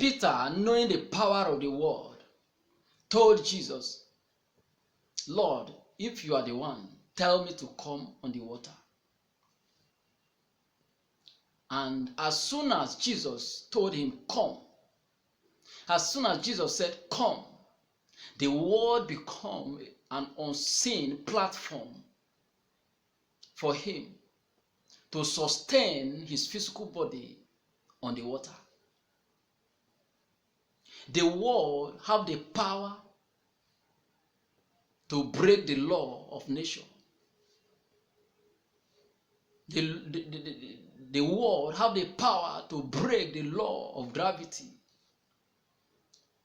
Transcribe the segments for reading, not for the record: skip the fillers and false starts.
Peter, knowing the power of the word, told Jesus, Lord, if you are the one, tell me to come on the water. And as soon as Jesus told him, come, as soon as Jesus said, come, the word became an unseen platform for him to sustain his physical body on the water. The word have the power to break the law of nature. The word have the power to break the law of gravity.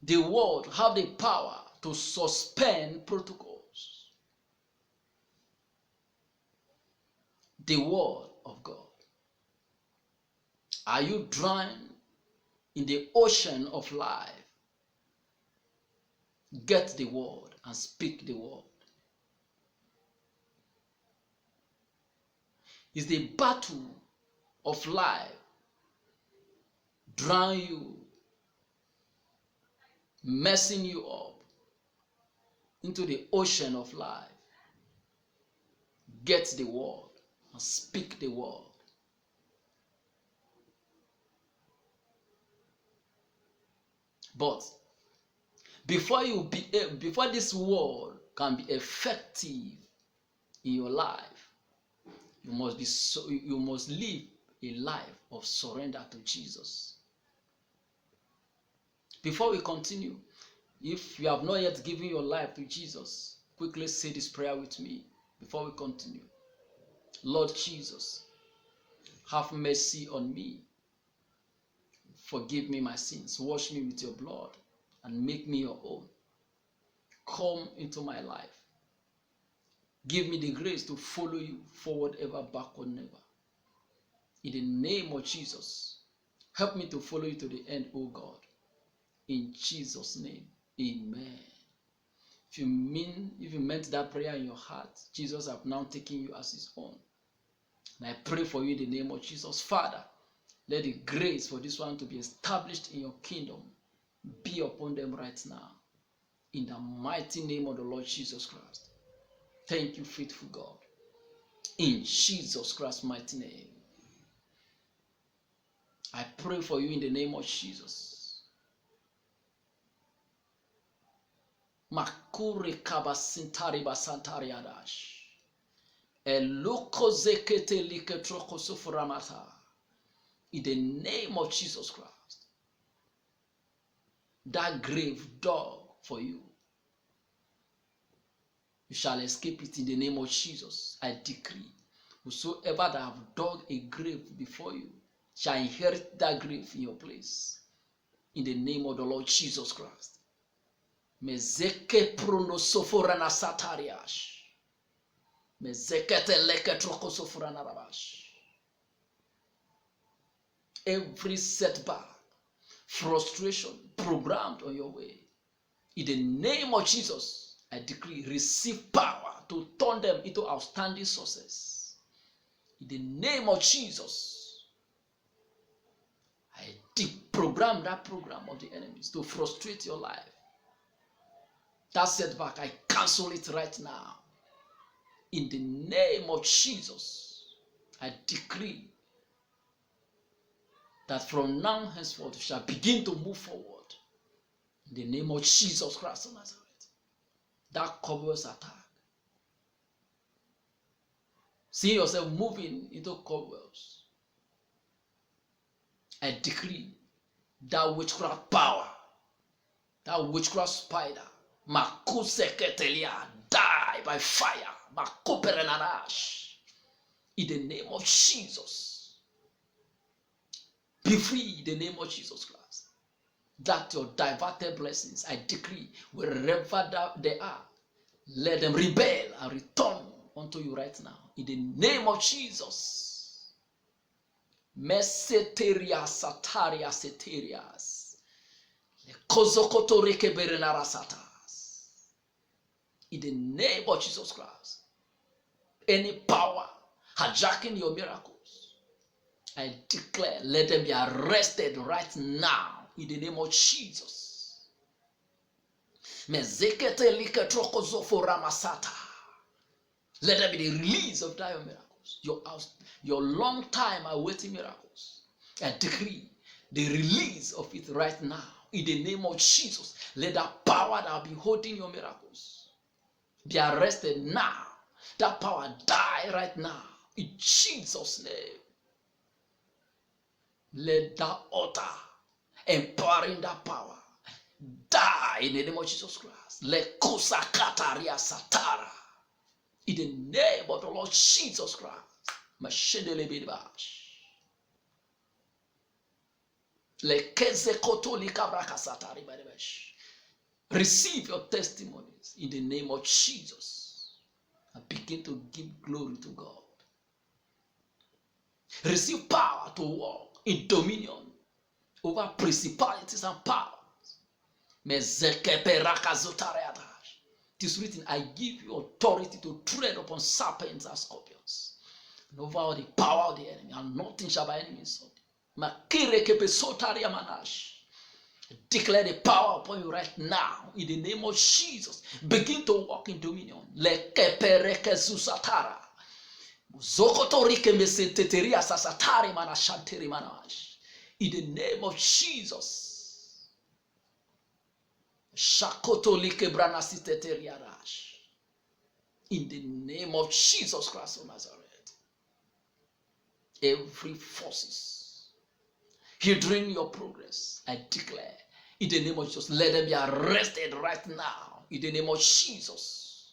The word have the power to suspend protocols. The word of God. Are you drowned in the ocean of life? Get the word and speak the word. Is the battle of life drown you, messing you up into the ocean of life? Get the word and speak the word. But before this word can be effective in your life, you must live a life of surrender to Jesus. Before we continue, if you have not yet given your life to Jesus, quickly say this prayer with me before we continue. Lord Jesus, have mercy on me. Forgive me my sins. Wash me with your blood and make me your own. Come into my life. Give me the grace to follow you forward ever, backward never. In the name of Jesus, help me to follow you to the end, O God. In Jesus' name, amen. If you meant that prayer in your heart, Jesus has now taken you as his own. And I pray for you in the name of Jesus. Father, let the grace for this one to be established in your kingdom be upon them right now. In the mighty name of the Lord Jesus Christ. Thank you, faithful God. In Jesus Christ's mighty name. I pray for you in the name of Jesus. Makuri kabasintari basantari adash. Eloko zekete liketroko sufuramata. In the name of Jesus Christ. That grave dug for you. You shall escape it in the name of Jesus. I decree, whosoever that have dug a grave before you shall inherit that grave in your place. In the name of the Lord Jesus Christ. Mezeke pruno soforana satariash. Mezekete leke troko soforana rabash. Every setback, frustration programmed on your way. In the name of Jesus, I decree, receive power to turn them into outstanding success. In the name of Jesus, I deprogram that program of the enemies to frustrate your life. That setback, I cancel it right now. In the name of Jesus, I decree that from now henceforth you shall begin to move forward. In the name of Jesus Christ of Nazareth. That cobwebs attack. See yourself moving into cobwebs. I decree that witchcraft power, that witchcraft spider, Makuseketelia, die by fire. Makuperenanash. In the name of Jesus. Be free in the name of Jesus Christ. That your diverted blessings, I decree, wherever they are, let them rebel and return unto you right now. In the name of Jesus. Meseteria sataria seterias. Kozokotoreke berenara satas. In the name of Jesus Christ. Any power hijacking your miracles, I declare, let them be arrested right now. in the name of Jesus. Let there be the release of thy miracles. Your long time awaiting miracles. I decree the release of it right now in the name of Jesus. Let that power that be holding your miracles be arrested now. That power die right now in Jesus' name. Let that altar empowering that power die in the name of Jesus Christ. Let kusakataria satara in the name of the Lord Jesus Christ. Receive your testimonies in the name of Jesus and begin to give glory to God. Receive power to walk in dominion over principalities and powers. It is written, I give you authority to tread upon serpents and scorpions, and over all the power of the enemy, and nothing shall by any means hurt you. Declare the power upon you right now in the name of Jesus. Begin to walk in dominion. In the name of Jesus. In the name of Jesus Christ of Nazareth. Every forces hindering your progress, I declare in the name of Jesus, let them be arrested right now in the name of Jesus.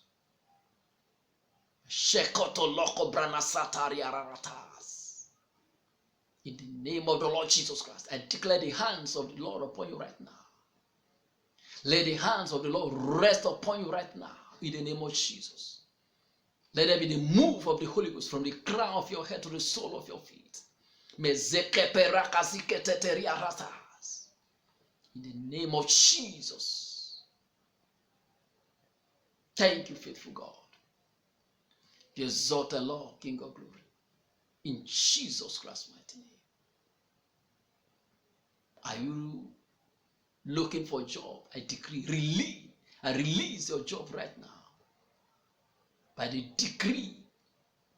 In the name of the Lord Jesus Christ, I declare the hands of the Lord upon you right now. Let the hands of the Lord rest upon you right now in the name of Jesus. Let there be the move of the Holy Ghost from the crown of your head to the sole of your feet. In the name of Jesus. Thank you, faithful God. Be exalted, Lord, King of glory. In Jesus Christ's mighty name. Are you looking for a job? I decree, release your job right now. By the decree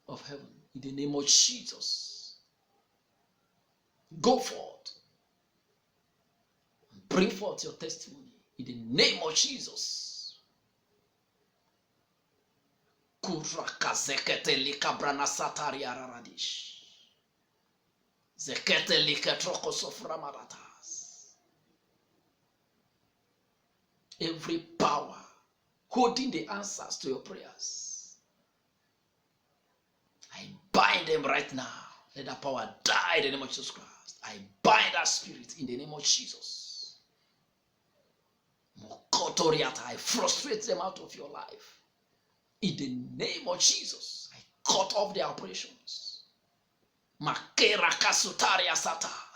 of heaven. In the name of Jesus. Go forth. Bring forth your testimony in the name of Jesus. Kuraka zekete likabrana satari araradish. Zekete liketroko soframaratas. Every power holding the answers to your prayers, I bind them right now. Let that power die in the name of Jesus Christ. I bind that spirit in the name of Jesus. I frustrate them out of your life. In the name of Jesus, I cut off their operations.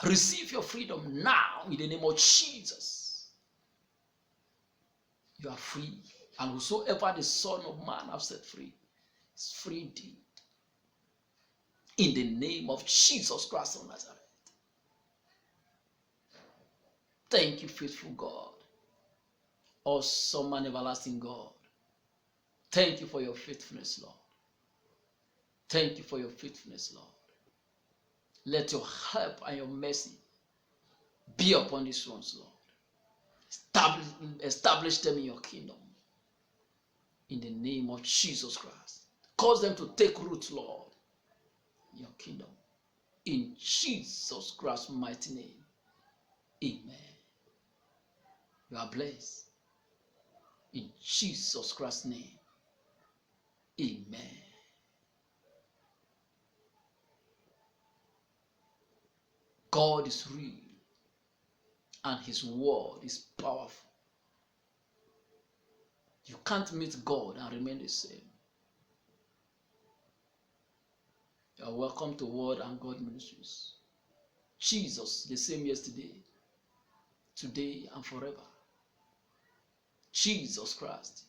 Receive your freedom now in the name of Jesus. You are free. And whosoever the Son of Man has set free is free indeed. In the name of Jesus Christ of Nazareth. Thank you, faithful God. Awesome and everlasting God. Thank you for your faithfulness, Lord. Thank you for your faithfulness, Lord. Let your help and your mercy be upon these ones, Lord. Establish them in your kingdom. In the name of Jesus Christ. Cause them to take root, Lord, in your kingdom. In Jesus Christ's mighty name. Amen. You are blessed. In Jesus Christ's name. Amen. God is real and his word is powerful. You can't meet God and remain the same. You are welcome to Word and God Ministries. Jesus, the same yesterday, today, and forever. Jesus Christ,